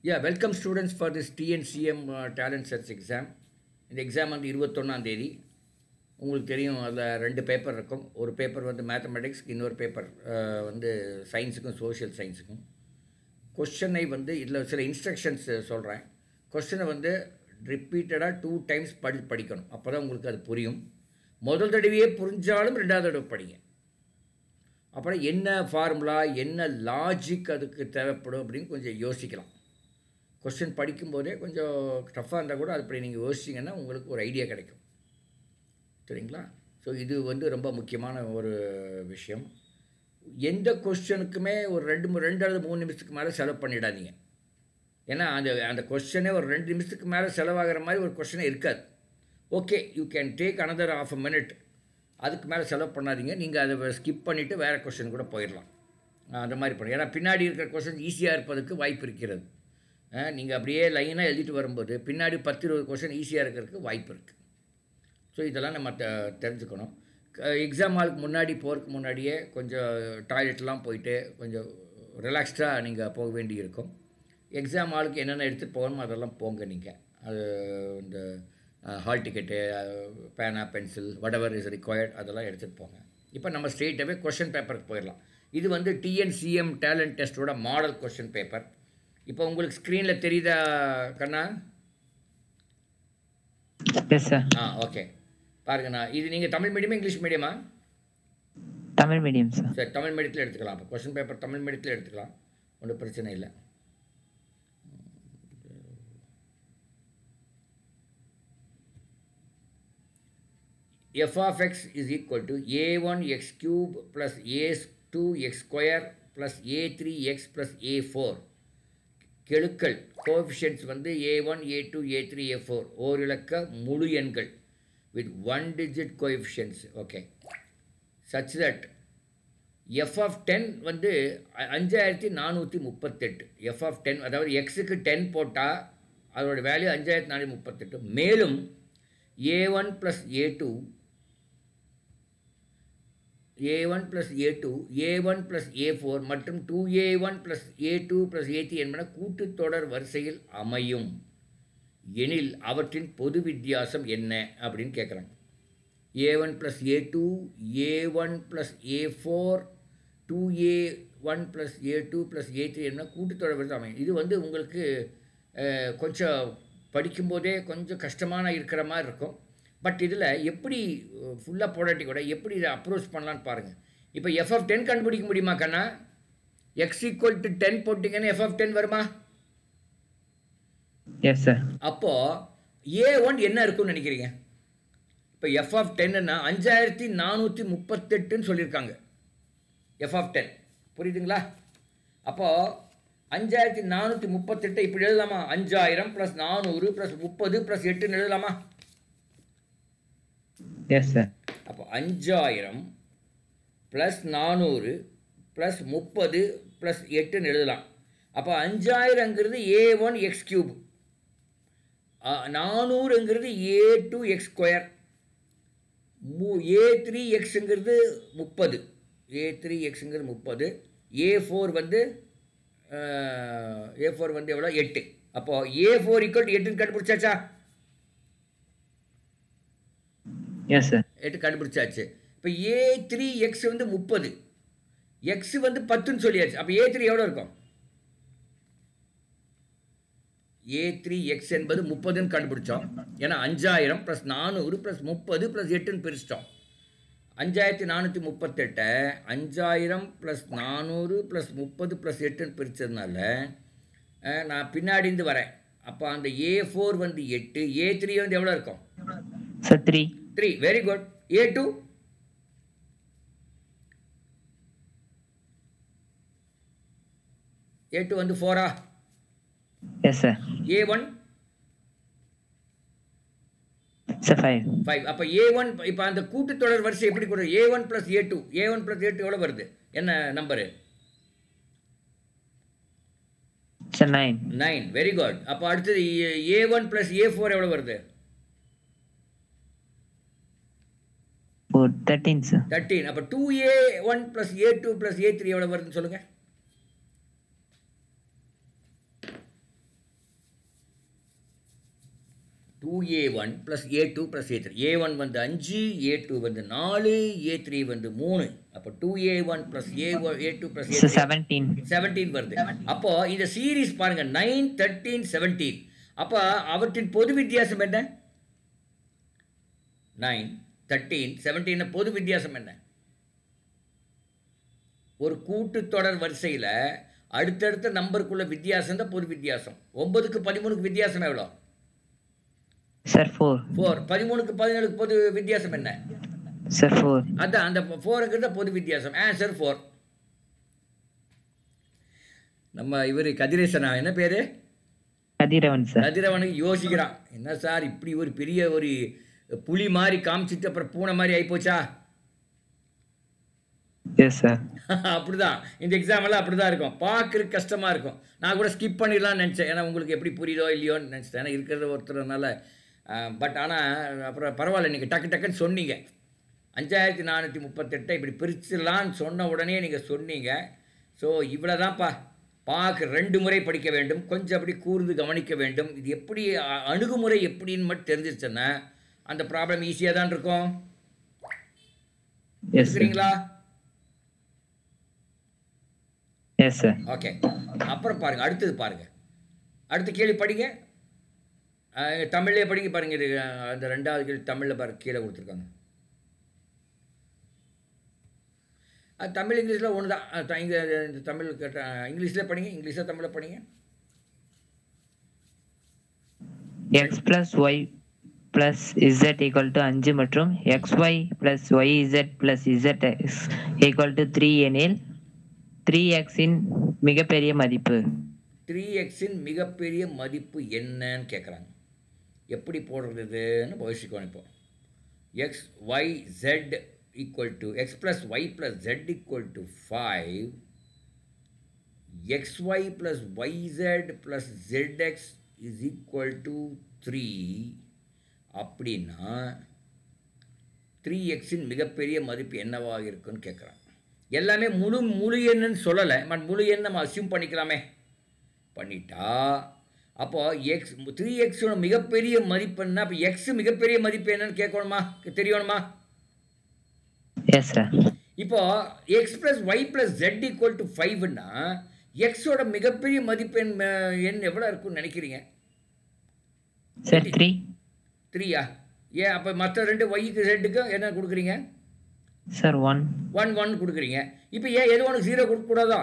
Yeah, welcome students for this TNCM Talent Search exam. இந்த exam வந்து 21ஆம் தேதி. உங்களுக்கு தெரியும் அதில் 2 பேப்பர் இருக்கும். ஒரு பேப்பர் வந்து மேத்தமெட்டிக்ஸ்க்கு, இன்னொரு பேப்பர் வந்து சயின்ஸுக்கும் சோஷியல் சயின்ஸுக்கும். கொஸ்டினை வந்து இதில் சில இன்ஸ்ட்ரக்ஷன்ஸ் சொல்கிறேன். கொஸ்டினை வந்து ரிப்பீட்டடாக 2 டைம்ஸ் படிக்கணும். அப்போ தான் உங்களுக்கு அது புரியும். முதல் தடவையே புரிஞ்சாலும் 2வது தடவை படிங்க. அப்புறம் என்ன ஃபார்முலா, என்ன லாஜிக் அதுக்கு தேவைப்படும் அப்படின்னு கொஞ்சம் யோசிக்கலாம். கொஸ்டின் படிக்கும்போதே கொஞ்சம் டஃப்பாக இருந்தால் கூட அப்படி நீங்கள் யோசிச்சிங்கன்னா உங்களுக்கு ஒரு ஐடியா கிடைக்கும். சரிங்களா? ஸோ இது வந்து ரொம்ப முக்கியமான ஒரு விஷயம். எந்த கொஸ்டினுக்குமே ஒரு 2 அல்லது 3 நிமிஷத்துக்கு மேலே செலவு பண்ணிடாதீங்க. ஏன்னா அந்த கொஸ்டினே ஒரு 2 நிமிஷத்துக்கு மேலே செலவாகிற மாதிரி ஒரு கொஸ்டினே இருக்காது. Okay, you can take another half a minute. அதுக்கு மேலே செலவு பண்ணாதீங்க. நீங்கள் அதை ஸ்கிப் பண்ணிவிட்டு வேறு கொஸ்டின் கூட போயிடலாம். அந்த மாதிரி பண்ணுங்கள். ஏன்னா பின்னாடி இருக்கிற கொஸ்டின் ஈஸியாக இருப்பதுக்கு வாய்ப்பு இருக்கிறது. நீங்கள் அப்படியே லைனாக எழுதிட்டு வரும்போது பின்னாடி 10-20 கொஸ்டின் ஈஸியாக இருக்கிறதுக்கு வாய்ப்பு இருக்குது. ஸோ இதெல்லாம் நம்ம தெரிஞ்சுக்கணும். எக்ஸாம் ஹாலுக்கு முன்னாடி போகிறதுக்கு முன்னாடியே கொஞ்சம் டாய்லெட்லாம் போயிட்டு கொஞ்சம் ரிலாக்ஸ்டாக நீங்கள் போக வேண்டி இருக்கும். எக்ஸாம் ஹாலுக்கு என்னென்ன எடுத்துகிட்டு போகணுமோ அதெல்லாம் போங்க. நீங்கள் அது இந்த ஹால் டிக்கெட்டு, பேனா, பென்சில், whatever is required அதெல்லாம் எடுத்துகிட்டு போங்க. இப்போ நம்ம ஸ்ட்ரெயிட்டாகவே கொஸ்டின் பேப்பருக்கு போயிடலாம். இது வந்து TNCM டேலண்ட் டெஸ்ட்டோட மாடல் கொஸ்டின் பேப்பர். இப்போ உங்களுக்கு ஸ்க்ரீனில் தெரியுதா கண்ணா? Yes sir. ஓகே, பாருங்கண்ணா. இது நீங்கள் தமிழ் மீடியமா இங்கிலீஷ் மீடியமா? Tamil medium sir. சரி, தமிழ் மீடியத்தில் எடுத்துக்கலாம். அப்போ கொஸ்டின் பேப்பர் தமிழ் மீடியத்தில் எடுத்துக்கலாம், ஒன்றும் பிரச்சனை இல்லை. f of x is equal to a1x cube plus a2x square plus a3x plus a4. கெழுக்கள் கோஎஃபிஷியன்ட்ஸ் வந்து a1, a2, a3, a4 ஓரிலக்க முழு எண்கள் with 1 digit coefficients. Okay, such that f of 10 வந்து 5438. f of 10 அதாவது எக்ஸுக்கு 10 போட்டால் அதோட வேல்யூ 5438. மேலும் a1 plus a2, a1 plus a2, a1 plus a4 மற்றும் 2a1 plus a2 plus a3 என்பன கூட்டுத்தொடர் வரிசையில் அமையும் எனில் அவற்றின் பொது வித்தியாசம் என்ன அப்படின்னு கேட்குறாங்க. a1 plus a2, a1 plus a4, 2a1 plus a2 plus a3 என்பன கூட்டுத்தொடர் வரிசை அமையும். இது வந்து உங்களுக்கு கொஞ்சம் படிக்கும்போதே கொஞ்சம் கஷ்டமான இருக்கிற மாதிரி இருக்கும். பட் இதில் எப்படி ஃபுல்லாக போடாட்டி கூட எப்படி இதை அப்ரோச் பண்ணலான்னு பாருங்கள். இப்போ f of 10 கண்டுபிடிக்க முடியுமா கண்ணா? x equal to 10 போட்டிங்கன்னா f of 10 வருமா? Yes sir. அப்போது a1 என்ன இருக்குன்னு நினைக்கிறீங்க? இப்போ f of 10ன்னா 5438ன்னு சொல்லியிருக்காங்க. f of 10 புரியுதுங்களா? அப்போது 5438 இப்படி எழுதலாமா? 5000 + 400 + 30 + 8ன்னு எழுதலாமா? Yes sir. அப்போ 5000 + 400 + 30 + 8ன்னு எழுதலாம். அப்போ 5000ங்கிறது a1 x cube, 400ங்கிறது a2 x square, a3 xங்கிறது 30, a3 xங்கிறது 30, a4 வந்து எவ்வளோ? 8. அப்போ a4 = 8ன்னு கண்டுபிடிச்சாச்சா? Yes sir. 8 கண்டுபிடிச்சாச்சு. இப்போ a3x வந்து 30, x வந்து 10ன்னு சொல்லியாச்சு. அப்போ a3 எவ்வளோ இருக்கும்? a3x என்பது 30ன்னு கண்டுபிடிச்சோம். ஏன்னா 5000 + 400 + 30 + 8ன்னு பிரிச்சிட்டோம். 5438 5000 + 400 + 30 + 8ன்னு பிரித்ததுனால நான் பின்னாடி இருந்து வரேன். அப்போ அந்த a4 வந்து 8, a3 வந்து எவ்வளோ இருக்கும்? சார் 3. Very good. a2 வந்து 4. Yes sir. a1 sir 5. அப்போ a1 இப்போ அந்த கூட்டுத்தொடர் வரிசை எப்படி கூட a1 + a2, a1 + a2 எவ்வளோ வருது? என்ன நம்பரு? சார் 9. Very good. அப்போ அடுத்தது a1 + a4 எவ்வளோ வருது? 13 சார். 13. அப்போ 2a1 + a2 + a3 எவ்வளோ வருதுன்னு சொல்லுங்கள். 2a1 plus a2 plus a3. a1 வந்து 5, a2 வந்து 4, a3 வந்து 3. அப்போ 2a1 plus a2 plus Sir, a3 17. 17 வருது. அப்போ இந்த சீரீஸ் பாருங்க 9, 13, 17. அப்போ அவற்றின் பொது வித்தியாசம் என்ன? 9, 13, 17 பொது வித்தியாசம் என்ன? ஒரு கூட்டுத்தொடர் வரிசையில் அடுத்தடுத்த நம்பருக்குள்ள வித்தியாசம் தான் பொது வித்தியாசம். 9க்கு 13க்கு வித்தியாசம் எவ்வளோ? Sir, 4. 4. 13க்கு 17க்கு பொது வித்தியாசம் என்ன? Sir, 4. அதான் அந்த 4ங்கிறது பொது வித்தியாசம். ஆன்சர் 4. நம்ம இவர் கதிரேசனா என்ன பேர்? கதிரவன் சார். கதிரவனுக்கு யோசிக்கிறான், என்ன சார் இப்படி ஒரு பெரிய ஒரு புலி மாதிரி காமிச்சிட்டு அப்புறம் பூனை மாதிரி ஆகிப்போச்சா? Yes sir. அப்படிதான் இந்த எக்ஸாம் எல்லாம் அப்படிதான் இருக்கும். பார்க்கறதுக்கு கஷ்டமாக இருக்கும். நான் கூட ஸ்கிப் பண்ணிடலாம்னு நினச்சேன், ஏன்னா உங்களுக்கு எப்படி புரியுதோ இல்லையோன்னு நினச்சிட்டேன். ஏன்னா இருக்கிறது ஒருத்தரனால. பட் ஆனால் அப்புறம் பரவாயில்ல, நீங்கள் டக்கு டக்குன்னு சொன்னீங்க. 5438 இப்படி பிரிச்சிடலான்னு சொன்ன உடனே நீங்கள் சொன்னீங்க. ஸோ இவ்வளோ தான்ப்பா. பார்க்க 2 முறை படிக்க வேண்டும், கொஞ்சம் அப்படி கூர்ந்து கவனிக்க வேண்டும். இது எப்படி அணுகுமுறை எப்படின்னு மட்டும் தெரிஞ்சிருச்சுன்னா அந்த ப்ராப்ளம் ஈஸியாக தான் இருக்கும். சரிங்களா? Yes sir. ஓகே, அப்புறம் பாருங்கள், அடுத்தது பாருங்கள். அடுத்த கேள்வி படிங்க. தமிழ்லேயே படிங்க. பாருங்கள், இது அந்த 2வது கேள்வி தமிழில் பாருங்க, கீழே கொடுத்துருக்காங்க. தமிழ் இங்கிலீஷில் ஒன்று தான். இங்கே இந்த தமிழ் இங்கிலீஷில் படிங்க. இங்கிலீஷில் தமிழில் படிங்க. X plus Y plus Z equal to 5 மற்றும் XY plus YZ plus ZX equal to 3 எனில் 3x-இன் மிகப்பெரிய மதிப்பு. 3x-இன் மிகப்பெரிய மதிப்பு என்னன்னு கேட்குறாங்க. எப்படி போடுறதுன்னு யோசிக்கணும். இப்போ XYZ equal to x plus y plus z equal to 5, xy plus yz plus zx is equal to 3. அப்படின்னா 3x-இன் மிகப்பெரிய மதிப்பு என்னவாக இருக்குன்னு கேட்குறாங்க. எல்லாமே முழு எண்ணுன்னு சொல்லலை, முழு எண் நம்ம அசியூம் பண்ணிக்கலாமே. பண்ணிட்டா அப்போ 3x மிகப்பெரிய மதிப்புன்னா அப்போ எக்ஸ் மிகப்பெரிய மதிப்பு என்னன்னு கேட்கணுமா, தெரியணுமா? Yes sir. இப்போ x plus Y plus Z equal to 5ன்னா எக்ஸோட மிகப்பெரிய மதிப்பு எண் எவ்வளோ இருக்குன்னு நினைக்கிறீங்க? சார் 3. 3யா? ஏன் அப்போ மற்ற 2 ஒய்க்கு ஜெட்டுக்கு என்ன கொடுக்குறீங்க? சார் 1 1 கொடுக்குறீங்க. இப்போ ஏன் எது ஒன்று 0 கொடுக்கக்கூடாதா?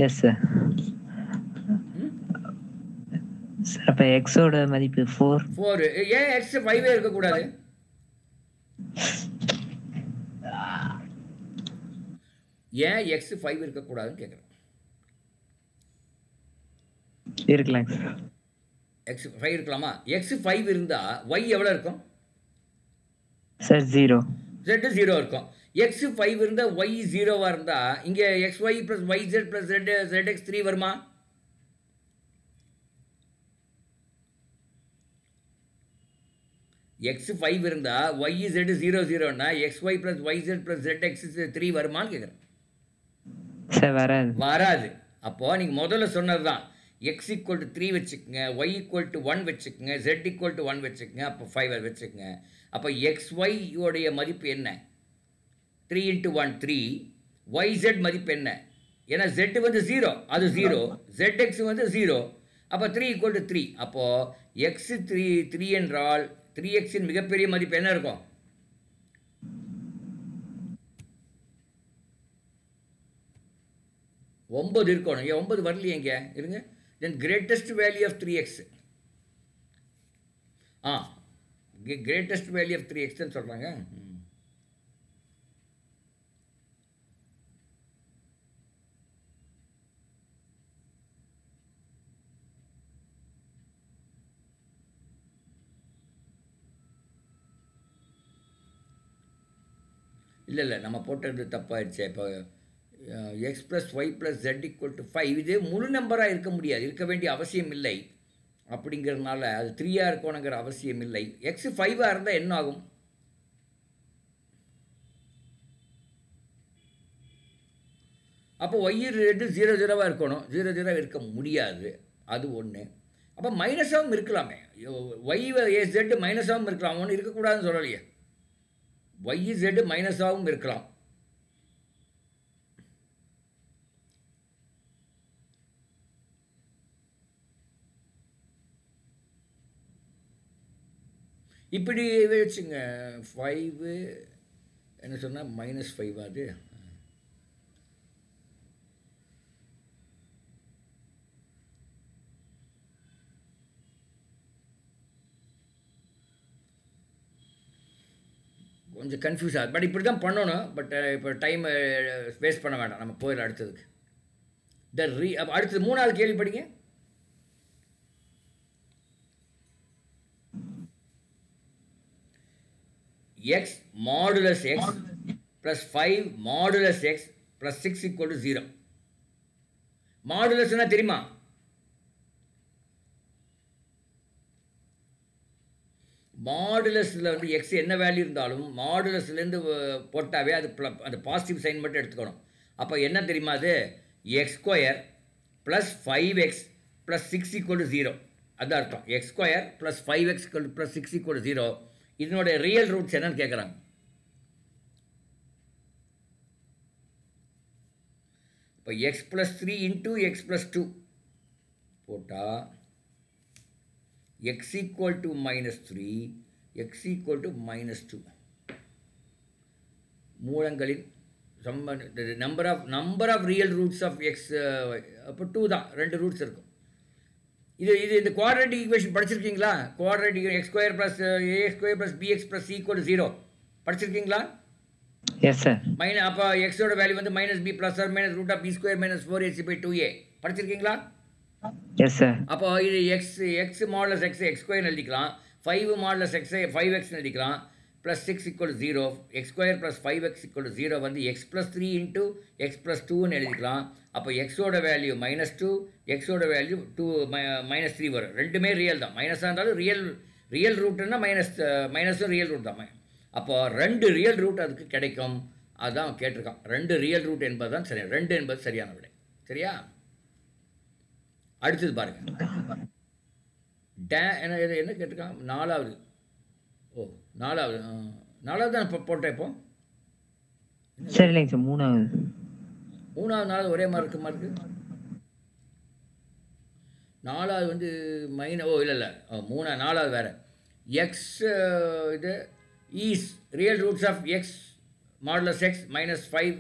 Yes sir. சார் அப்போ எக்ஸோட மதிப்பு 4. ஏன் எக்ஸ் 5 இருக்கக்கூடாது? ஏன் எக்ஸ் 5 இருக்கக்கூடாதுன்னு கேட்குறேன். இருக்கலாம் சார். எக்ஸ் 5 இருக்கலாமா? எக்ஸ் 5 இருந்தால் ஒய் எவ்வளோ இருக்கும்? சார் 0. ஜெட்டு 0 இருக்கும். எக்ஸ் 5 இருந்தால் ஒய் 0வாக இருந்தால் இங்கே X Y plus Y Z plus Z X 3 வருமா? எக்ஸ் 5 இருந்தால் Y Z 0 X Y plus Y Z plus Z X 3 வருமானு கேட்குறேன். சார் வராது. அப்போது நீங்கள் முதல்ல சொன்னது தான். எக்ஸ் ஈக்குவல் டு 3 வச்சுக்கோங்க, ஒய் ஈக்குவல் டு 1 வச்சுக்கோங்க, ஜெட் ஈக்குவல் டு 1 வச்சுக்கோங்க, அப்போ 5 வச்சுக்கோங்க. அப்போ எக்ஸ் ஒய்யோடைய மதிப்பு என்ன? 3 × 1 3. YZ மதிப்பு என்ன? ஏன்னா Z வந்து 0, அது 0. ZX வந்து 0. அப்போ 3 = 3. அப்போது எக்ஸ் 3 என்றால் 3x-இன் மிகப்பெரிய மதிப்பு என்ன இருக்கும்? ஒன்பது இருக்கணும். ஏன் 9 வரலையே இங்கே? இருங்க. Then greatest value of 3x. Greatest value of 3xன்னு சொல்கிறாங்க. இல்லை நம்ம போட்டது தப்பாகிடுச்சு. இப்போ X plus Y plus Z equal to 5 இது முழு நம்பராக இருக்க முடியாது, இருக்க வேண்டிய அவசியம் இல்லை. அப்படிங்கிறதுனால அது 3ஆக இருக்கணுங்கிற அவசியம் இல்லை. எக்ஸ் 5ஆக இருந்தால் என்ன ஆகும்? அப்போ ஒய் ரெண்டு 0 இருக்கணும், 0 இருக்க முடியாது, அது ஒன்று. அப்போ மைனஸாகவும் இருக்கலாமே, ஒய் Z மைனஸாகவும் இருக்கலாம், ஒன்று இருக்கக்கூடாதுன்னு சொல்லலையே. ஒய் Z மைனஸாகவும் இருக்கலாம். இப்படி வச்சுங்க, 5 என்ன சொன்னால் -5 அது. கொஞ்சம் கன்ஃபியூஸ் ஆகுது, பட் இப்படி தான் பண்ணணும். பட் இப்போ டைம் வேஸ்ட் பண்ண வேண்டாம், நம்ம போயிடலாம் அடுத்ததுக்கு. அடுத்தது 3வது கேள்வி படிங்க. x modulus x plus 5 modulus x plus 6 equal to 0. மாடுலஸ்னா தெரியுமா? மாடுலஸில் வந்து எக்ஸ் என்ன வேல்யூ இருந்தாலும் மாடுலஸ்லேருந்து போட்டாவே அது அந்த பாசிட்டிவ் சைன் மட்டும் எடுத்துக்கணும். அப்போ என்ன தெரியுமா, அது x² + 5x + 6 = 0. அது அர்த்தம். x² + 5x + 6 = 0. இதனுடைய ரியல் ரூட்ஸ் என்னன்னு கேட்குறாங்க. இப்போ x + 3 × x + 2 போட்டால் x = -3, x = -2. மூலங்களின் number of real roots of X அப்போ 2 தான், 2 ரூட்ஸ் இருக்கும். இது இந்த குவாட்ரேட்டிக் ஈக்குவேஷன் படிச்சிருக்கீங்களா? Quadratic x² + ax² + bx + c = 0 படிச்சிருக்கீங்களா? S sir. அப்போ எக்ஸோட வேல்யூ வந்து -b + or -√(b² - 4ac/2a படிச்சிருக்கீங்களா? S sir. அப்போ இது x மாடுலஸ் x² எழுதிக்கலாம், 5 மாடுலஸ் x 5x எழுதிக்கலாம், + 6 = 0, x² + 5x = 0 வந்து x + 3 × x + 2ன்னு எழுதிக்கலாம். அப்போ எக்ஸோட வேல்யூ -2, எக்ஸோட வேல்யூ -3 வரும். ரெண்டுமே ரியல் தான், மைனஸாக இருந்தாலும் ரியல் ரூட்னா மைனஸும் ரியல் ரூட் தான். அப்போ 2 ரியல் ரூட் அதுக்கு கிடைக்கும், அதுதான் கேட்டிருக்கான். 2 ரியல் ரூட் என்பது தான் சரியா, 2 என்பது சரியான விடை. சரியா? அடுத்தது பாருங்க, என்ன கேட்டிருக்கான்? 4வது. ஓ 4வது தான் போட்டேன். இப்போ சரி இல்லைங்க சார், 3வது 4வது ஒரே மாதிரி இருக்க மாதிரி இருக்கு. 4வது வந்து இல்லை 4வது வேறு. எக்ஸ் இது is real roots of x modulus x -5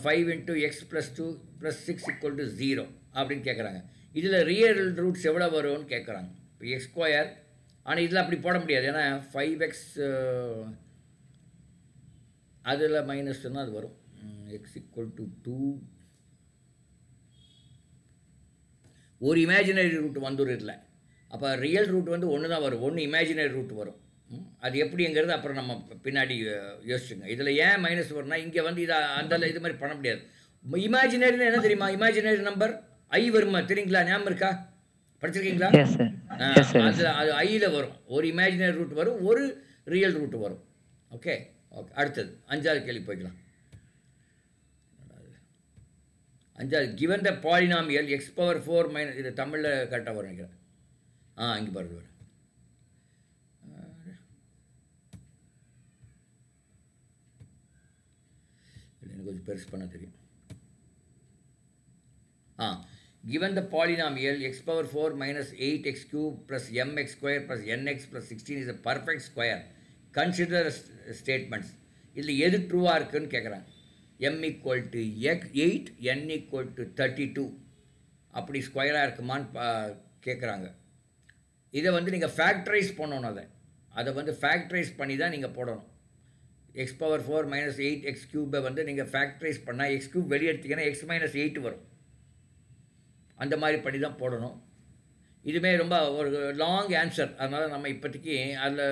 5 × x + 2 + 6 = 0 அப்படின்னு கேட்குறாங்க. இதில் ரியல் ரூட்ஸ் எவ்வளோ வரும்னு கேட்குறாங்க. இப்போ x², ஆனால் இதில் அப்படி போட முடியாது, ஏன்னா 5x அதில் -ன்னா அது வரும். x = 2. ஒரு இமேஜினரி ரூட் வந்துடுறதில்ல. அப்போ ரியல் ரூட் வந்து ஒன்று தான் வரும், ஒன்று இமேஜினரி ரூட் வரும். அது எப்படிங்கிறது அப்புறம் நம்ம பின்னாடி யோசிச்சுங்க. இதில் ஏன் மைனஸ் வரும்னா, இங்கே வந்து இதை இது மாதிரி பண்ண முடியாது. இமேஜினரின்னு என்ன தெரியுமா? இமேஜினரி நம்பர் ஐ வருமா தெரியுங்களா? ஞாபகம் இருக்கா? படிச்சிருக்கீங்களா? அது ஐயில் வரும். ஒரு இமேஜினரி ரூட் வரும், ஒரு ரியல் ரூட் வரும். ஓகே. அடுத்தது 5வது கேள்வி போய்க்கலாம். 5வது, given the polynomial x⁴ - இது தமிழில் கரெக்டாக வரும் நினைக்கிறேன். இங்கே பாருங்க, எனக்கு கொஞ்சம் பெருசு பண்ண தெரியும். given the polynomial x⁴ - 8x³ + mx² + nx + 16 is a perfect square, consider statements. இதில் எது ட்ரூவாக இருக்குன்னு கேட்குறாங்க. m = 8, n = 32 அப்படி ஸ்கொயராக இருக்குமான்னு கேட்குறாங்க. இதை வந்து நீங்கள் ஃபேக்டரைஸ் பண்ணணும். அதை வந்து ஃபேக்டரைஸ் பண்ணி தான் நீங்கள் போடணும். x⁴ - 8x³ வந்து நீங்கள் ஃபேக்டரைஸ் பண்ணால் x³ வெளியே எடுத்தீங்கன்னா x - 8 வரும். அந்த மாதிரி பண்ணி தான் போடணும். இதுவுமே ரொம்ப ஒரு லாங் ஆன்சர், அதனால் நம்ம இப்போதைக்கு அதில்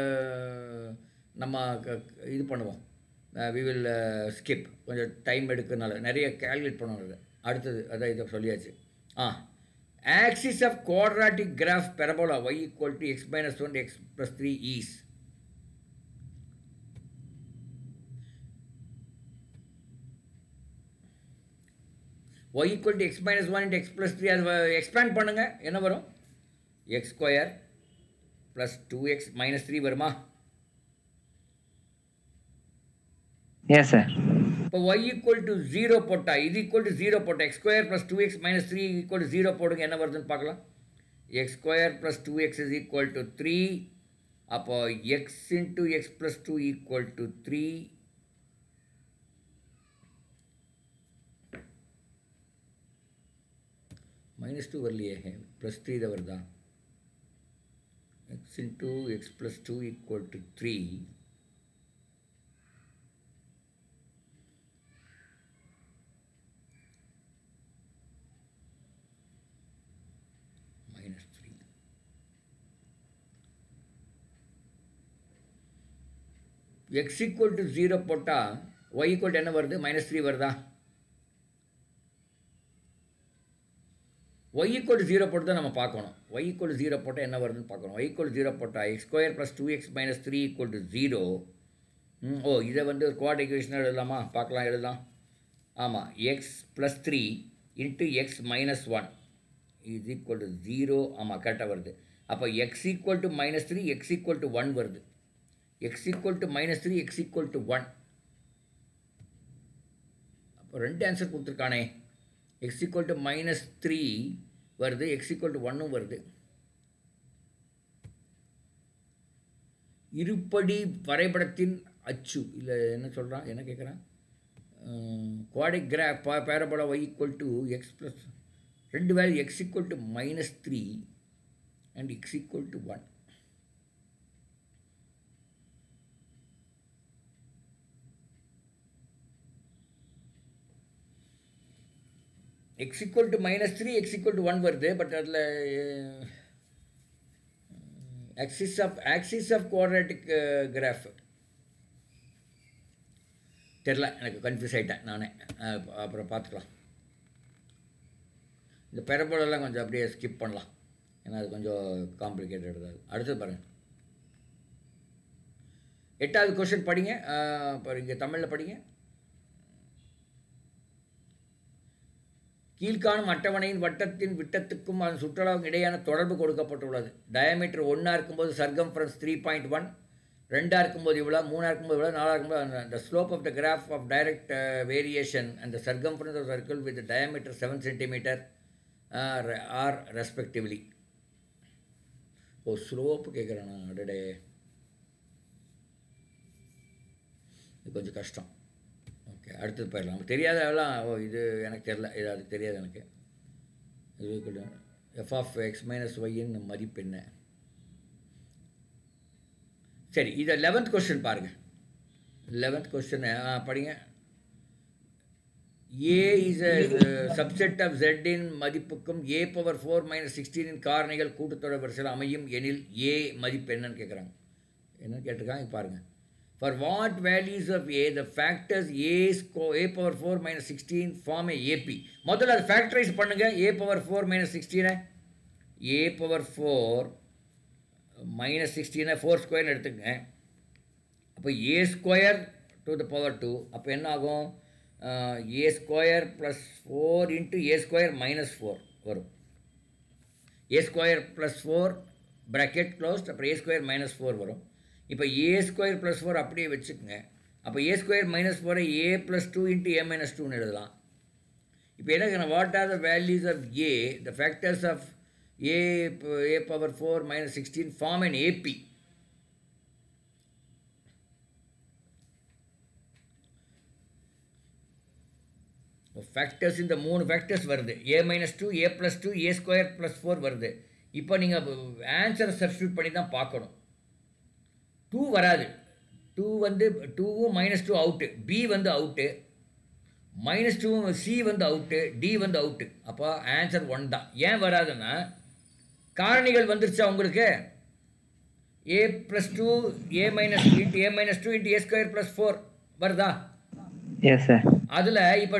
நம்ம இது பண்ணுவோம். வி வில் ஸ்கிப், கொஞ்சம் டைம் எடுக்கிறதுனால நிறைய கேல்குலேட் பண்ணணும். அடுத்தது அதான் இதை சொல்லியாச்சு. Axis of quadratic graph parabola y = x - 1 x + 3 is. y equal to x minus 1 into x plus 3 அது எக்ஸ்பேண்ட் பண்ணுங்க என்ன வரும் x square plus 2x minus 3 வருமா yes sir இப்போ y equal to 0 போட்டா இது equal to 0 போட்டா x square plus 2x minus 3 equal to 0 போடுங்க என்ன வருதுன்னு பார்க்கலாம் x square plus 2x is equal to 3 அப்போ x into x plus 2 equal to 3 minus 2 வரலையே plus 3 தான் வருதா x into x plus 2 equal to 3 minus 3 x equal to 0 போட்டா y equal to என்ன வருது minus 3 வருதா y equal to 0 போட்டு தான் நம்ம பார்க்கணும் y equal to 0 போட்டால் என்ன வருதுன்னு பார்க்கணும் y equal to 0 போட்டால் x square plus 2x minus 3 equal to 0 இதை வந்து ஒரு குவாட் ஈக்குவேஷனாக எழுதலாமா பார்க்கலாம் எழுதலாம் ஆமாம் x plus 3 into X minus 1 is equal to 0 ஆமாம் கரெக்டாக வருது அப்போ x equal to minus 3 x equal to 1 வருது x equal to minus 3 x equal to 1 அப்போ ரெண்டு answer கொடுத்துருக்கானே x equal to minus 3 வருது x equal to 1 வருது இருபடி வரைபடத்தின் அச்சு இல்லை என்ன சொல்கிறான் என்ன கேட்குறான் quadratic graph parabola y equal to x plus ரெண்டு value x equal to minus 3 and x equal to 1 x equal to minus 3 x equal to 1 வருது பட் அதில் axis of quadratic graph தெரியல எனக்கு கன்ஃபியூஸ் ஆகிட்டேன் நானே அப்புறம் பார்த்துக்கலாம் இந்த பெரபோலெல்லாம் கொஞ்சம் அப்படியே ஸ்கிப் பண்ணலாம் ஏன்னா அது கொஞ்சம் காம்ப்ளிகேட்டட் தான் அடுத்தது பாருங்கள் 8வது கொஸ்டின் படிங்க இங்கே தமிழில் படிங்க கீழ்காணும் அட்டவணையின் வட்டத்தின் விட்டத்துக்கும் அதன் சுற்றளவுக்கும் இடையான தொடர்பு கொடுக்கப்பட்டுள்ளது டயாமீட்டர் 1 இருக்கும்போது சர்க்கம்ஃபரன்ஸ் 3.1 2 இருக்கும்போது இவ்வளோ 3 இருக்கும்போது இவ்வளோ 4 இருக்கும்போது the slope of the graph of direct variation and the circumference of the circle with the diameter 7 cm are respectively slope கேட்குறேண்ணா அடடே இது கொஞ்சம் கஷ்டம் ஓகே அடுத்தது போயிடலாம் நமக்கு தெரியாதெல்லாம் இது எனக்கு தெரில இது அது தெரியாது எனக்கு இது எஃப் ஆஃப் எக்ஸ் மைனஸ் ஒய்யின் மதிப்பு என்ன சரி இதை 11th கொஸ்டின் பாருங்கள் 11th கொஸ்டின் படிங்க ஏ இஸ் அ சப்செட் ஆஃப் ஜெட்டின் மதிப்புக்கும் ஏ பவர் 4 மைனஸ் 16 காரணிகள் கூட்டுத்தொடர் வரிசையில் அமையும் எனில் ஏ மதிப்பு என்னன்னு கேட்குறாங்க என்னன்னு கேட்டிருக்காங்க பாருங்கள் For what values of A, the factors A power 4 minus 16 form a AP. முதல்ல அது ஃபேக்டரைஸ் பண்ணுங்க A power 4 minus 16 A power 4 minus 16 4 square எடுத்துக்கங்க அப்போ A square to the power 2 அப்போ என்ன ஆகும் A square plus 4 into A square minus 4 வரும் A square plus 4 bracket closed அப்புறம் A ஸ்கொயர் மைனஸ் 4 வரும் இப்போ ஏ ஸ்கொயர் ப்ளஸ் 4 அப்படியே வச்சுக்கோங்க அப்போ A square minus 4 A plus 2 into A minus 2ன்னு எழுதலாம் இப்போ என்ன what are the values of A the factors of A power 4 minus 16 form an AB factors இந்த 3 ஃபேக்டர்ஸ் வருது A minus 2 A plus 2 A square plus 4 வருது இப்போ நீங்கள் ஆன்சரை சப்ஸ்டியூட் பண்ணி தான் பார்க்கணும் 2 வராது 2 வந்து 2வும் மைனஸ் 2 அவுட்டு பி வந்து அவுட்டு மைனஸ் 2 சி வந்து அவுட்டு டி வந்து அவுட்டு அப்போ ஆன்சர் 1 தான் ஏன் வராதுன்னா காரணிகள் வந்துருச்சா உங்களுக்கு ஏ plus 2 A minus into A minus 2 into A square plus 4 வருதா எஸ் சார் அதில் இப்போ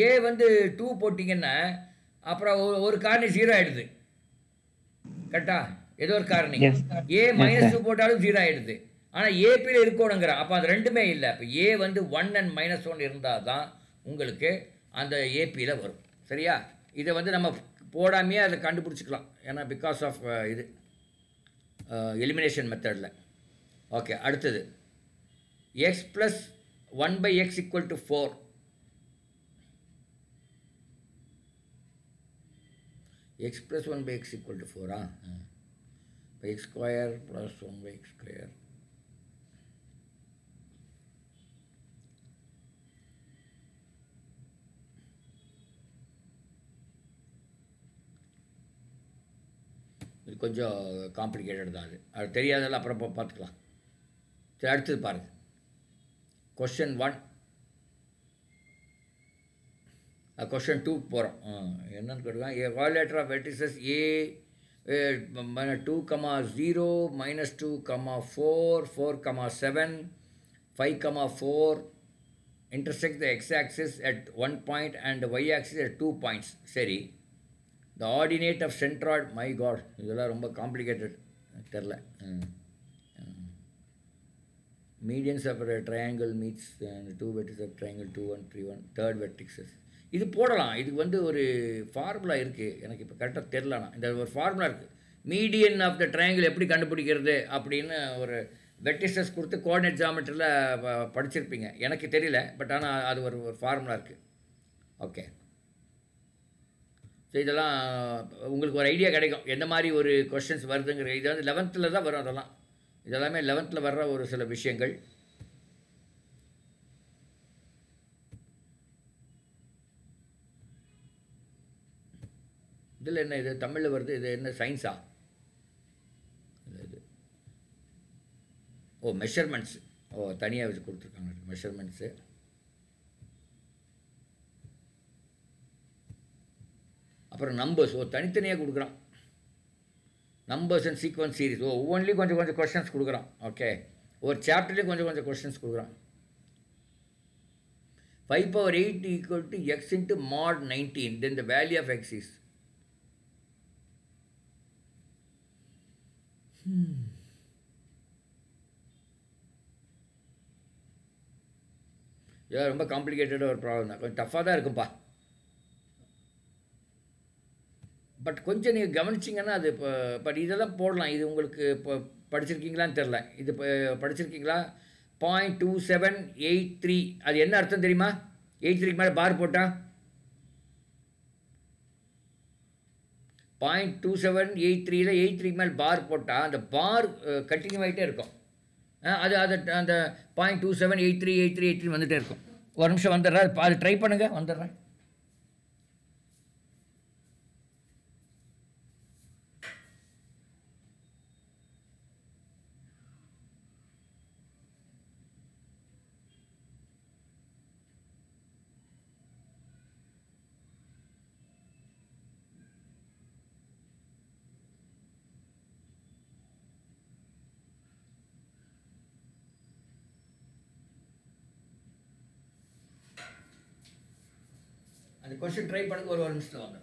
ஏ வந்து 2 போட்டிங்கன்னா அப்புறம் ஒரு காரணி 0 ஆகிடுது கரெக்டா ஏதோ ஒரு காரணி ஏ மைனஸ் 2 போட்டாலும் 0 ஆகிடுது ஆனால் ஏபியில் இருக்கணுங்கிற அப்போ அது ரெண்டுமே இல்லை இப்போ ஏ வந்து 1 அண்ட் மைனஸ் 1 இருந்தால் தான் உங்களுக்கு அந்த ஏபியில் வரும். சரியா? இதை வந்து நம்ம போடாமையே அதை கண்டுபிடிச்சிக்கலாம். ஏன்னா பிகாஸ் ஆஃப் இது எலிமினேஷன் மெத்தடில். ஓகே, அடுத்தது X plus 1/x equal to 4. x plus 1/x equal to 4. X square plus 1/x square. இது கொஞ்சம் காம்ப்ளிகேட்டட் தான். அது தெரியாதெல்லாம் அப்புறம் பார்த்துக்கலாம். சரி, அடுத்தது பாருங்கள். கொஸ்டின் 1. கொஸ்டின் 2 போகிறோம். என்னன்னு கேட்டுருக்காங்க. ஏ வாலேட்டர் of vertices A 2, 0, -2, 4, 4, 7, 5, 4 intersect the x-axis at 1 point and the y-axis at 2 points. சரி, the ordinate of centroid, my god, இதெல்லாம் ரொம்ப காம்ப்ளிகேட்டட், தெரில. Medians of a triangle meets and 2 vertices of triangle 2, 1, 3, 1, third vertices. இது போடலாம். இதுக்கு வந்து ஒரு formula இருக்குது. எனக்கு இப்போ கரெக்டாக தெரிலனா. இந்த ஒரு ஃபார்முலா இருக்குது. மீடியன் ஆஃப் த ட்ரையாங்கிள் எப்படி கண்டுபிடிக்கிறது அப்படின்னு ஒரு வெர்டிசஸ் கொடுத்து கோஆர்டினேட் ஜியாமெட்ரியில் படிச்சிருப்பீங்க. எனக்கு தெரியல, பட் ஆனால் அது ஒரு ஃபார்முலா இருக்குது. ஓகே, ஸோ இதெல்லாம் உங்களுக்கு ஒரு ஐடியா கிடைக்கும் எந்த மாதிரி ஒரு கொஸ்டின்ஸ் வருதுங்கிற. இது வந்து 11th தான் வரும். அதெல்லாம் இதெல்லாமே 11th வர்ற ஒரு சில விஷயங்கள். இதில் என்ன, இது தமிழில் வருது. இது என்ன, சயின்ஸா? இது மெஷர்மெண்ட்ஸு. தனியாக வச்சு கொடுத்துருக்காங்க மெஷர்மெண்ட்ஸு. அப்புறம் நம்பர்ஸ் தனித்தனியாக கொடுக்குறான். நம்பர்ஸ் அண்ட் சீக்வன்ஸ் சீரிஸ் ஒவ்வொன்றிலையும் கொஞ்சம் கொஞ்சம் கொஸ்டின்ஸ் கொடுக்குறான். ஓகே, ஒரு சாப்டர்லேயும் கொஞ்சம் கொஞ்சம் கொஸ்டின்ஸ் கொடுக்குறான். 5/8 equal to x into mod 19, then the value of x is. இது ரொம்ப காம்ப்ளிகேட்டடாக ஒரு ப்ராப்ளம் தான். கொஞ்சம் டஃப்பாக தான் இருக்கும்ப்பா. பட் கொஞ்சம் நீங்கள் கவனிச்சிங்கன்னா அது இப்போ பட் இதெல்லாம் போடலாம். இது உங்களுக்கு இப்போ படிச்சிருக்கீங்களான்னு தெரில. இது இப்போ படிச்சிருக்கீங்களா? 0.2783 அது என்ன அர்த்தம் தெரியுமா? 83க்கு மேலே பார் போட்டால் 0.2783ல் 83க்கு மேலே பார் போட்டால் அந்த பார் கண்டினியூ ஆகிட்டே இருக்கும். அது அந்த 0.2783 வந்துகிட்டே இருக்கும். ஒரு நிமிஷம் வந்துடுறேன், அது ட்ரை பண்ணுங்கள், வந்துடுறேன். அந்த கொஸ்டின் ட்ரை பண்ணுங்க, ஒரு நிமிஷத்தில் வாங்க.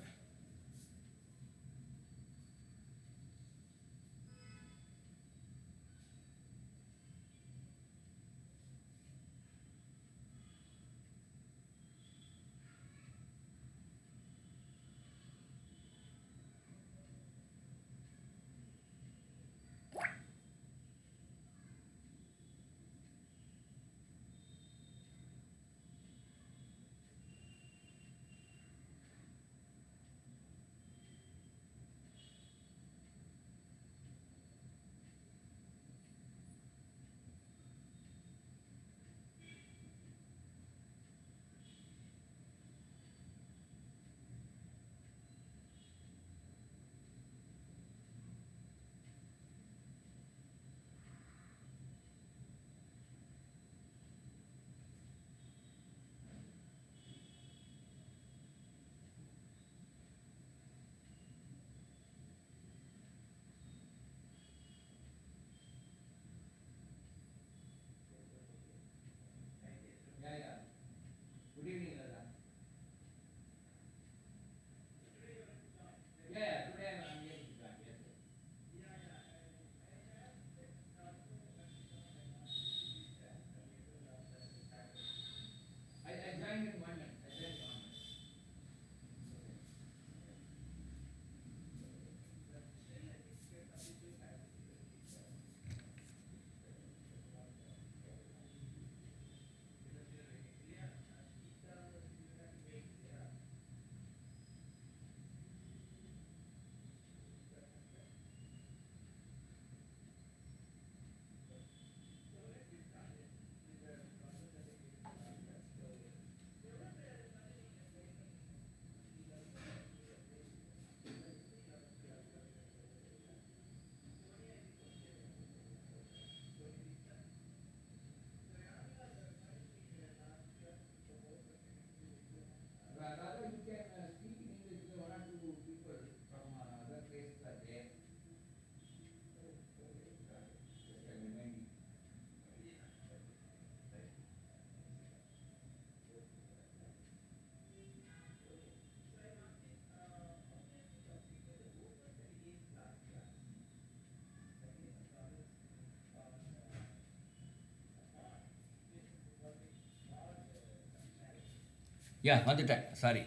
யா வந்துட்டேன், சாரி.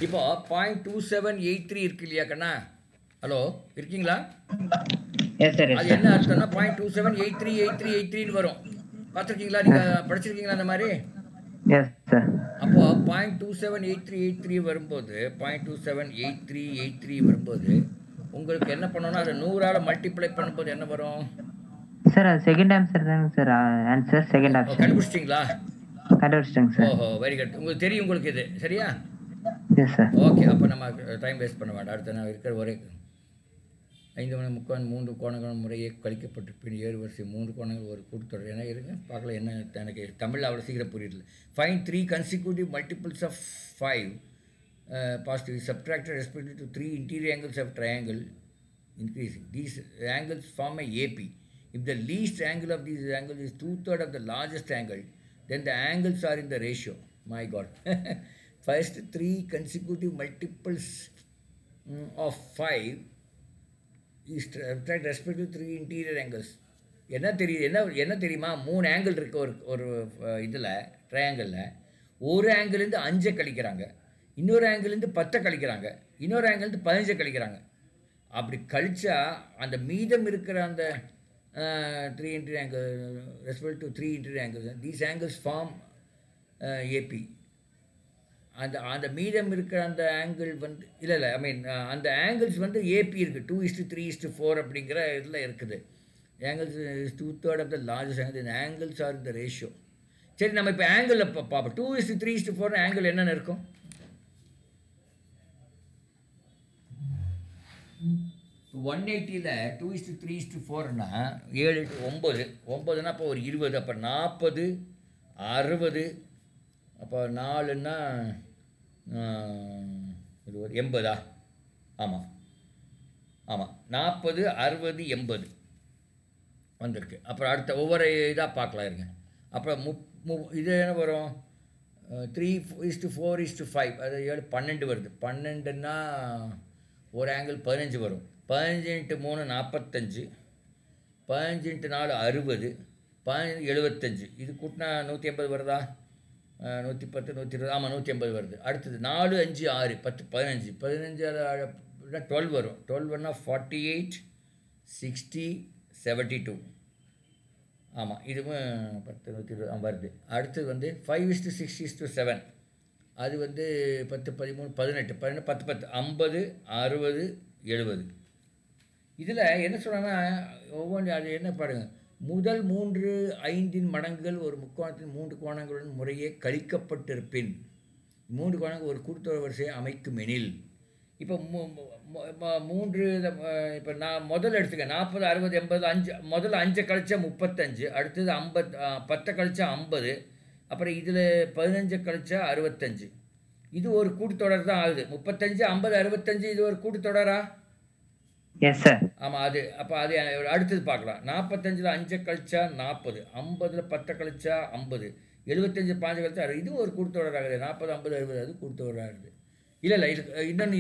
இப்போ 0.2783 இருக்கு இல்லையா கண்ணா? ஹலோ, இருக்கீங்களா? Yes sir. அது என்ன அர்த்தம்னா 0.27838383 வரும். பார்த்துருக்கீங்களா? நீங்கள் படிச்சிருக்கீங்களா அந்த மாதிரி? S sir. அப்போ 0.278383 வரும்போது 0.278383 வரும்போது உங்களுக்கு என்ன பண்ணணும்னா அதை 100ஆல் மல்டிப்ளை பண்ணும்போது என்ன வரும் சார்? அது செகண்ட் ஆன்சர் தாங்க சார். Answer second option. கண்டுபிடிச்சிட்டிங்களா? கண்டுபிடிச்சிட்டேங்க சார். ஓஹோ, வெரி குட். உங்களுக்கு தெரியும் உங்களுக்கு இது சரியா? Yes sir. ஓகே, அப்போ நம்ம டைம் வேஸ்ட் பண்ண வேண்டாம். அடுத்த நான் இருக்கிற ஒரே 5 மணி முக்கால் 3 கோணங்கள் முறையே கழிக்கப்பட்டு பின் 7 வரிசை 3 கோணங்கள் ஒரு கூட்டுத்தொடர். ஏன்னா இருங்க பார்க்கலாம் என்ன எனக்கு தமிழில் அவ்வளோ சீக்கிரம் புரியல. Find 3 consecutive multiples of 5 positive subtracted respectively to 3 interior angles of triangle increasing. These angles form a AP. If the least angle of these angles is 2/3 of the largest angle, then the angles are in the ratio. My God. First 3 consecutive multiples of 5 is subtract respect to 3 interior angles. என்ன தெரியுமா? 3 angle இருக்குது ஒரு இதில் ட்ரையாங்கிளில். ஒரு ஆங்கிள்லேருந்து 5 கழிக்கிறாங்க, இன்னொரு ஆங்கிள்லேருந்து 10 கழிக்கிறாங்க, இன்னொரு ஆங்கிள்லேருந்து 15 கழிக்கிறாங்க. அப்படி கழிச்சா அந்த மீதம் இருக்கிற அந்த 3 interior angle respect to 3 interior angles, these angles form AP. அந்த மீதம் இருக்கிற அந்த ஆங்கிள் வந்து இல்லை ஐ மீன் அந்த ஆங்கிள்ஸ் வந்து ஏபி இருக்குது. 2:3:4 அப்படிங்கிற இதில் இருக்குது. Angles is 2/3 of the largest angle. இந்த ஆங்கிள்ஸ் ஆர் இந்த ரேஷியோ. சரி, நம்ம இப்போ ஆங்கிளில் பார்ப்போம். 2:3:4 ஆங்கிள் என்னென்ன இருக்கும்? 180ல் 2:3:4னா 7 9 9னா அப்போ ஒரு 20, அப்போ 40 60, அப்போ 4ன்னா இது ஒரு 80. ஆமாம் 40 60 80 வந்திருக்கு. அப்புறம் அடுத்த ஒவ்வொரு இதாக பார்க்கலாம் இருங்க. அப்புறம் இது என்ன வரும்? 3:4:5 அது 7 12 வருது. 12ன்னா ஒரு ஆங்கிள் 15 வரும். 15 × 3 45, 15 × 4 60, 15 75. இது கூட்டினா 180 வருதா? 110 120, ஆமாம் 180 வருது. அடுத்தது 4 5 6 10 15 15 12 வரும். 12 வரனா 48 60 72. ஆமாம் இதுவும் 10 120 வருது. அடுத்தது வந்து 5:6:7 அது வந்து 10 13 18 10 10 50 60 70. இதில் என்ன சொல்கிறாங்கன்னா ஒவ்வொன்று அது என்ன பாருங்கள், முதல் 3 5 மடங்குகள் ஒரு முக்கோணத்தின் 3 கோணங்களுடன் முறையே கழிக்கப்பட்டிருப்பின் 3 கோணங்கள் ஒரு கூட்டுத்தொடர் வரிசையை அமைக்கும் எனில். இப்போ 3 இப்போ நான் முதல் எடுத்துக்க 40 60 80 5 முதல்ல 5 கழிச்சா 35, அடுத்தது 50 10 கழிச்சா 50, அப்புறம் இதில் 15 கழிச்சா 65. இது ஒரு கூட்டுத்தொடர் தான் ஆகுது. 35 50 65 இது ஒரு கூட்டுத்தொடரா? Yes sir. ஆமாம் அது அப்போ அது அடுத்தது பார்க்கலாம். 45ல் 5 கழிச்சா 40, 50ல் 10 கழிச்சா 50, 75 5 கழிச்சா இது ஒரு கூட்டுத்தொடர் ஆகுது. 40 50 60 அது கூட்டுத்தொடர் ஆகுது. இல்லை இது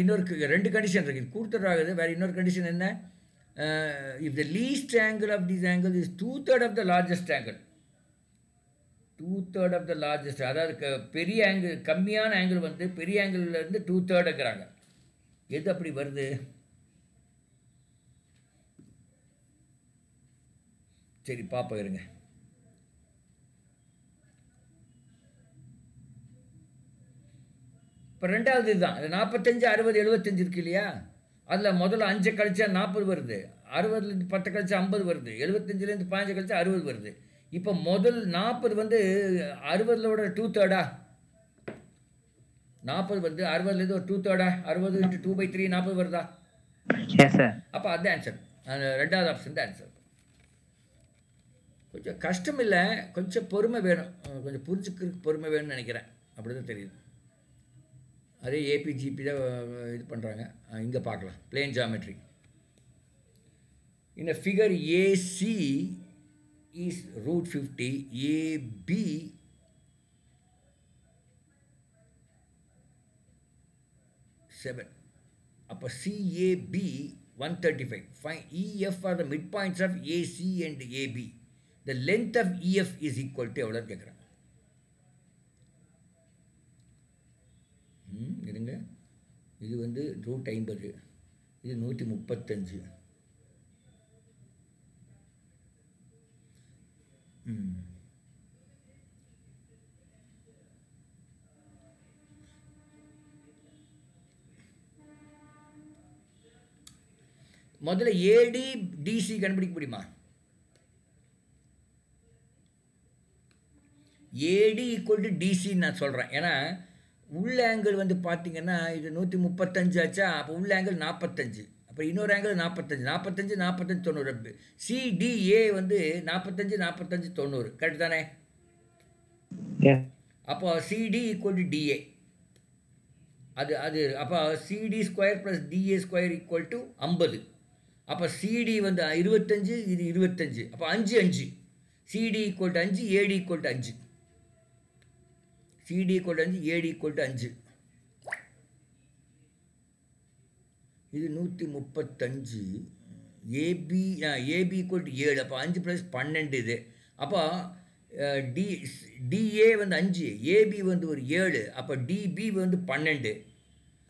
இன்னொரு 2 கண்டிஷன் இருக்குது. கூட்டுத்தொடர் ஆகுது. வேறு இன்னொரு கண்டிஷன் என்ன? If the least angle of this angle is 2/3 of the largest angle. 2/3 of the largest, அதாவது பெரிய ஆங்கிள் கம்மியான ஆங்கிள் வந்து பெரிய ஆங்கிள்லேருந்து 2/3ங்கிறாங்க. எது அப்படி வருது? சரி பார்ப்போம் இருங்க. இப்போ ரெண்டாவது இதுதான் 45 60 75 இருக்கு இல்லையா? அதில் முதல்ல 5 கழிச்சா 40 வருது, 60லேருந்து 10 கழிச்சா 50 வருது, 75லேருந்து 15 கழிச்சா 60 வருது. இப்போ முதல் 40 வந்து 60ஓட 2/3 40 வந்து 60லேருந்து ஒரு 2/3 60 × 2/3 40 வருதா? S sir. அப்போ அதுதான் ஆன்சர். அந்த ரெண்டாவது ஆப்ஷன் தான் ஆன்சர். கொஞ்சம் கஷ்டம் இல்லை, கொஞ்சம் பொறுமை வேணும், கொஞ்சம் புரிஞ்சுக்கிறதுக்கு பொறுமை வேணும்னு நினைக்கிறேன். அப்படி தான் தெரியுது. அதே ஏபிஜிபி தான் இது பண்ணுறாங்க. இங்கே பார்க்கலாம் plane geometry. In a figure AC is √50, AB அப்போ CAB 135. Find EF are the midpoints of AC and AB. The length of EF is equal to எவ்வளோன்னு கேட்குறேன். இருங்க, இது வந்து √50, இது 135. முதல்ல ஏடி டிசி கண்டுபிடிக்க முடியுமா? ஏடி ஈக்குவல் டு டிசின்னு நான் சொல்கிறேன். ஏன்னா உள்ள ஆங்கிள் வந்து பார்த்தீங்கன்னா இது 135 ஆச்சா, அப்போ உள்ள ஆங்கிள் 45, அப்புறம் இன்னொரு ஆங்கிள் 45, 45 45 90. சிடிஏ வந்து 45 45 90, கரெக்ட் தானே? அப்போ சிடி ஈக்குவல் டு டிஏ, அது அப்போ CD square plus DA square equal to 50. அப்போ சிடி வந்து 25, இது 25, அப்போ 5 5. CD equal to 5, AD equal to 5. CD equal to 5, AD equal to 5. இது 135. ஏபி ஈக்குவல் டு 7, அப்போ 5 ப்ளஸ் 12 இது. அப்போ டிஏ வந்து 5, ஏபி வந்து ஒரு 7, அப்போ டிபி வந்து 12.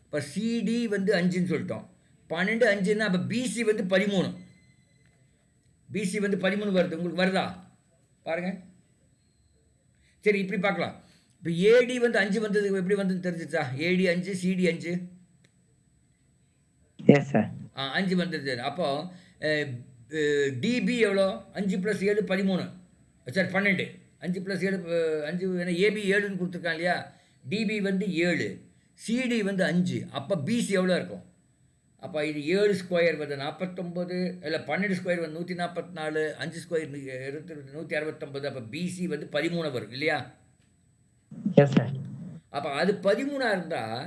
இப்போ சிடி வந்து 5ன்னு சொல்லிட்டோம். 12 5ன்னா அப்போ பிசி வந்து 13. பிசி வந்து 13 வருது. உங்களுக்கு வருதா பாருங்க. சரி, இப்படி பார்க்கலாம். இப்போ ஏடி வந்து 5 வந்தது எப்படி வந்து தெரிஞ்சிச்சா? ஏடி 5, சிடி 5. Yes sir. 5 வந்தது. அப்போ டிபி எவ்வளோ? 5 + 7 13, சார் 12. 5 + 7 5, ஏன்னா ஏபி 7ன்னு கொடுத்துருக்கான் இல்லையா? டிபி வந்து 7, சிடி வந்து 5, அப்போ பிசி எவ்வளோ இருக்கும்? அப்போ இது 7 ஸ்கொயர் வந்து 49, இல்லை 12 ஸ்கொயர் வந்து 144, 5 ஸ்கொயர் 169. அப்போ பிசி வந்து 13 வரும் இல்லையா? S sir. அப்போ அது 13 இருந்தால்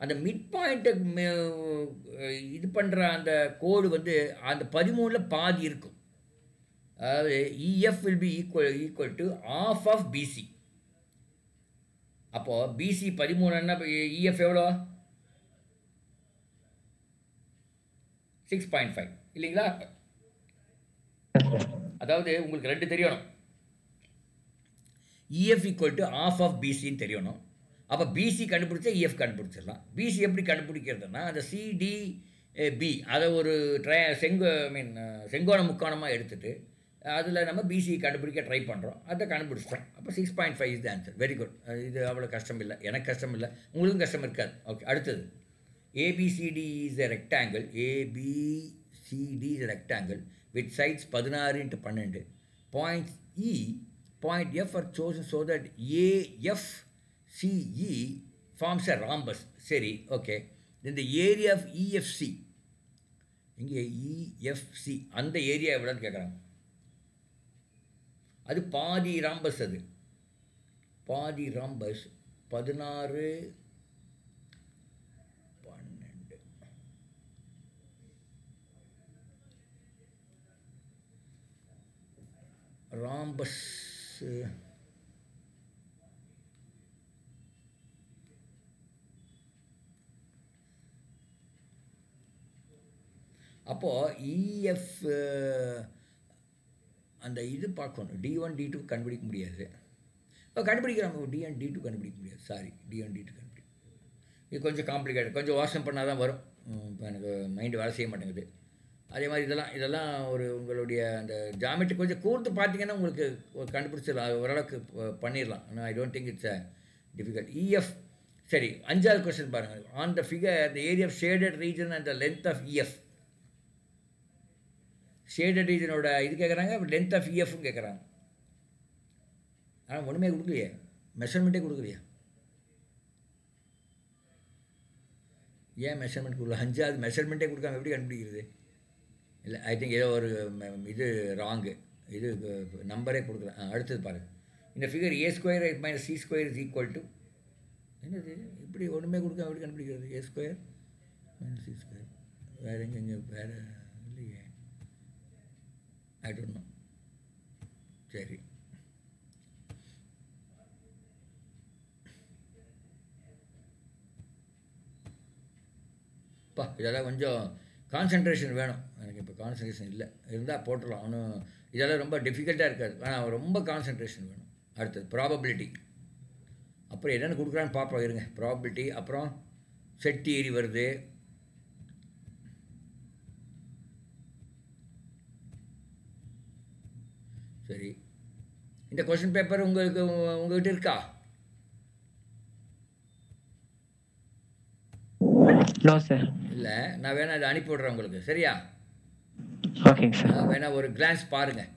அந்த மிட் பாயிண்ட்டை இது பண்ணுற அந்த கோடு வந்து அந்த 13ல் பாதி இருக்கும். அதாவது EF will be equal to half of BC. அப்போது பிசி 13ன்னா இஎஃப் எவ்வளோ? 6.5 இல்லைங்களா? அதாவது உங்களுக்கு 2 தெரியணும். EF equal to half of பிசின்னு தெரியணும். அப்போ பிசி கண்டுபிடிச்சா இஎஃப் கண்டுபிடிச்சிடலாம். பிசி எப்படி கண்டுபிடிக்கிறதுனா அந்த சிடிபி அதை ஒரு செங்கோண முக்கோணமாக எடுத்துகிட்டு அதில் நம்ம பிசி கண்டுபிடிக்க ட்ரை பண்ணுறோம். அதை கண்டுபிடிச்சிட்டோம். அப்போ 6.5 is the answer. Very good. இது அவ்வளோ கஷ்டம் இல்லை, எனக்கு கஷ்டம் இல்லை, உங்களுக்கும் கஷ்டம் இருக்காது. ஓகே, அடுத்தது ABCD is a rectangle. ABCD is a rectangle with sides 16 × 12. Points E, point F are chosen so that AFCE forms a rhombus. சரி, okay. Then the area of EFC, இங்கே EFC அந்த ஏரியா எவ்வளோன்னு கேட்குறாங்க. அது பாதி rhombus. அது பாதி rhombus 16 12. Rhombus அப்போது இஎஃப் அந்த இது பார்க்கணும். D1 D2 கண்டுபிடிக்க முடியாது. இப்போ கண்டுபிடிக்கிறாங்க. D1 D2 கண்டுபிடிக்க முடியாது. சாரி, D1 D2 கண்டுபிடிக்க. இது கொஞ்சம் காம்ப்ளிகேட்டட், கொஞ்சம் வாசம் பண்ணால் தான் வரும். இப்போ எனக்கு மைண்டு வேலை செய்ய மாட்டேங்குது. அதே மாதிரி இதெல்லாம் ஒரு உங்களுடைய அந்த ஜாமெட்ரி கொஞ்சம் கூர்த்து பார்த்தீங்கன்னா உங்களுக்கு கண்டுபிடிச்சிடலாம், ஓரளவுக்கு பண்ணிடலாம். ஆனால் I don't think it's a difficult. EF சரி, 5வது கொஸ்டின் பாருங்கள். On the figure the area of shaded region and the length of EF. Shaded ரீஜனோட இது கேட்குறாங்க, லென்த் ஆஃப் இஎஃப்னு கேட்குறாங்க. ஆனால் ஒன்றுமே கொடுக்கலையே, மெஷர்மெண்ட்டே கொடுக்கலையா? ஏன் மெஷர்மெண்ட் கொடுக்கல? 5வது மெஷர்மெண்ட்டே கொடுக்காம எப்படி கண்டுபிடிக்கிறது? இல்லை, ஐ திங்க் ஏதோ ஒரு இது ராங்கு, இது நம்பரே கொடுக்கல. அடுத்தது பாருங்கள். இந்த figure A² - C² is equal to என்னது? இப்படி ஒன்றுமே கொடுக்காம எப்படி கண்டுபிடிக்கிறது? A² - C². வேறு எங்கே வேறு இல்லையே, ஐ டோன்ட் நோ. சரி, அப்பா இதெல்லாம் கொஞ்சம் கான்சன்ட்ரேஷன் வேணும் எனக்கு. இப்போ கான்சன்ட்ரேஷன் இல்லை, இருந்தால் போட்டுடலாம். ஒன்றும் இதெல்லாம் ரொம்ப டிஃபிகல்ட்டாக இருக்காது, ஆனால் ரொம்ப கான்சன்ட்ரேஷன் வேணும். அடுத்தது ப்ராபபிலிட்டி. அப்புறம் என்னென்னு கொடுக்குறான்னு பார்ப்போம் இருங்க. ப்ராபபிலிட்டி, அப்புறம் செட் தியரி வருது. சரி, இந்த கொஸ்டின் பேப்பர் உங்ககிட்ட இருக்கா? No sir. இல்லை, நான் வேணா இதை அனுப்பி விட்றேன் உங்களுக்கு. சரியா? ஓகேங்க சார். வேணா ஒரு கிளான்ஸ் பாருங்கள்.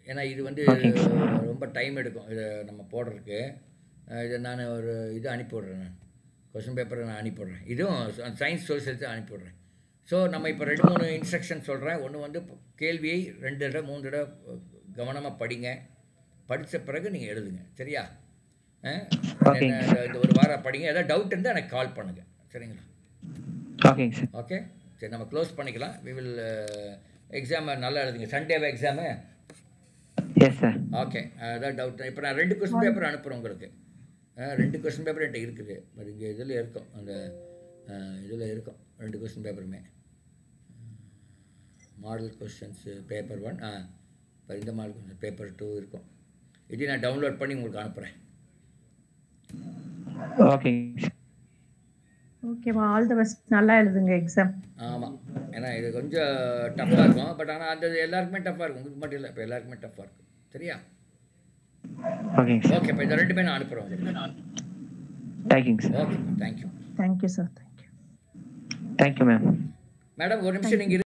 ஏன்னா இது வந்து ரொம்ப டைம் எடுக்கும் இதை நம்ம போடுறதுக்கு. இதை நான் ஒரு இது அனுப்பி விட்றேன். நான் கொஸ்டின் பேப்பரை நான் அனுப்பி விட்றேன். இதுவும் சயின்ஸ் சோசியல்ஸை அனுப்பி விட்றேன். ஸோ நம்ம இப்போ 2-3 இன்ஸ்ட்ரக்ஷன் சொல்கிறேன். ஒன்று வந்து கேள்வியை 2 தடவை 3 தடவை கவனமாக படிங்க. படித்த பிறகு நீங்கள் எழுதுங்க. சரியா? இந்த ஒரு வாரம் படிங்க. ஏதாவது டவுட் இருந்தால் எனக்கு கால் பண்ணுங்கள். சரிங்களா? ஓகேங்க சார். ஓகே, சரி, நம்ம க்ளோஸ் பண்ணிக்கலாம். வி வில் எக்ஸாமை நல்லா எழுதுங்க. சண்டேவா எக்ஸாமு? Yes sir. ஓகே, அதான் டவுட். இப்போ நான் 2 கொஸ்டின் பேப்பர் அனுப்புகிறேன் உங்களுக்கு. 2 கொஸ்டின் பேப்பர் என்கிட்ட இருக்குது. பட் இங்கே இதில் இருக்கும், அந்த இதில் இருக்கும் 2 கொஸ்டின் பேப்பருமே. மாடல் கொஸ்டின்ஸு பேப்பர் 1, இப்போ இந்த மாடல் கொஸ்டின் பேப்பர் 2 இருக்கும். இதையும் நான் டவுன்லோட் பண்ணி உங்களுக்கு அனுப்புகிறேன். ஓகேங்க. ஓகேவா, ஆல் தி பெஸ்ட். நல்லா எழுதுங்க எக்ஸாம். ஆமாம், ஏன்னா இது கொஞ்சம் டஃப்பாக இருக்கும். பட் ஆனால் அந்த எல்லாருக்குமே டஃப்பாக இருக்கும். உங்களுக்கு மட்டும் இல்லை, இப்போ எல்லாருக்குமே டஃப்பாக இருக்கும். சரியா? ஓகேங்க சார். ஓகே, இப்போ இந்த 2 நான் அனுப்புகிறேன். தேங்க்யூங்க sir. Okay, thank you. Thank you sir. Thank you ma'am. Madam, ஒரு நிமிஷம் நீங்கள்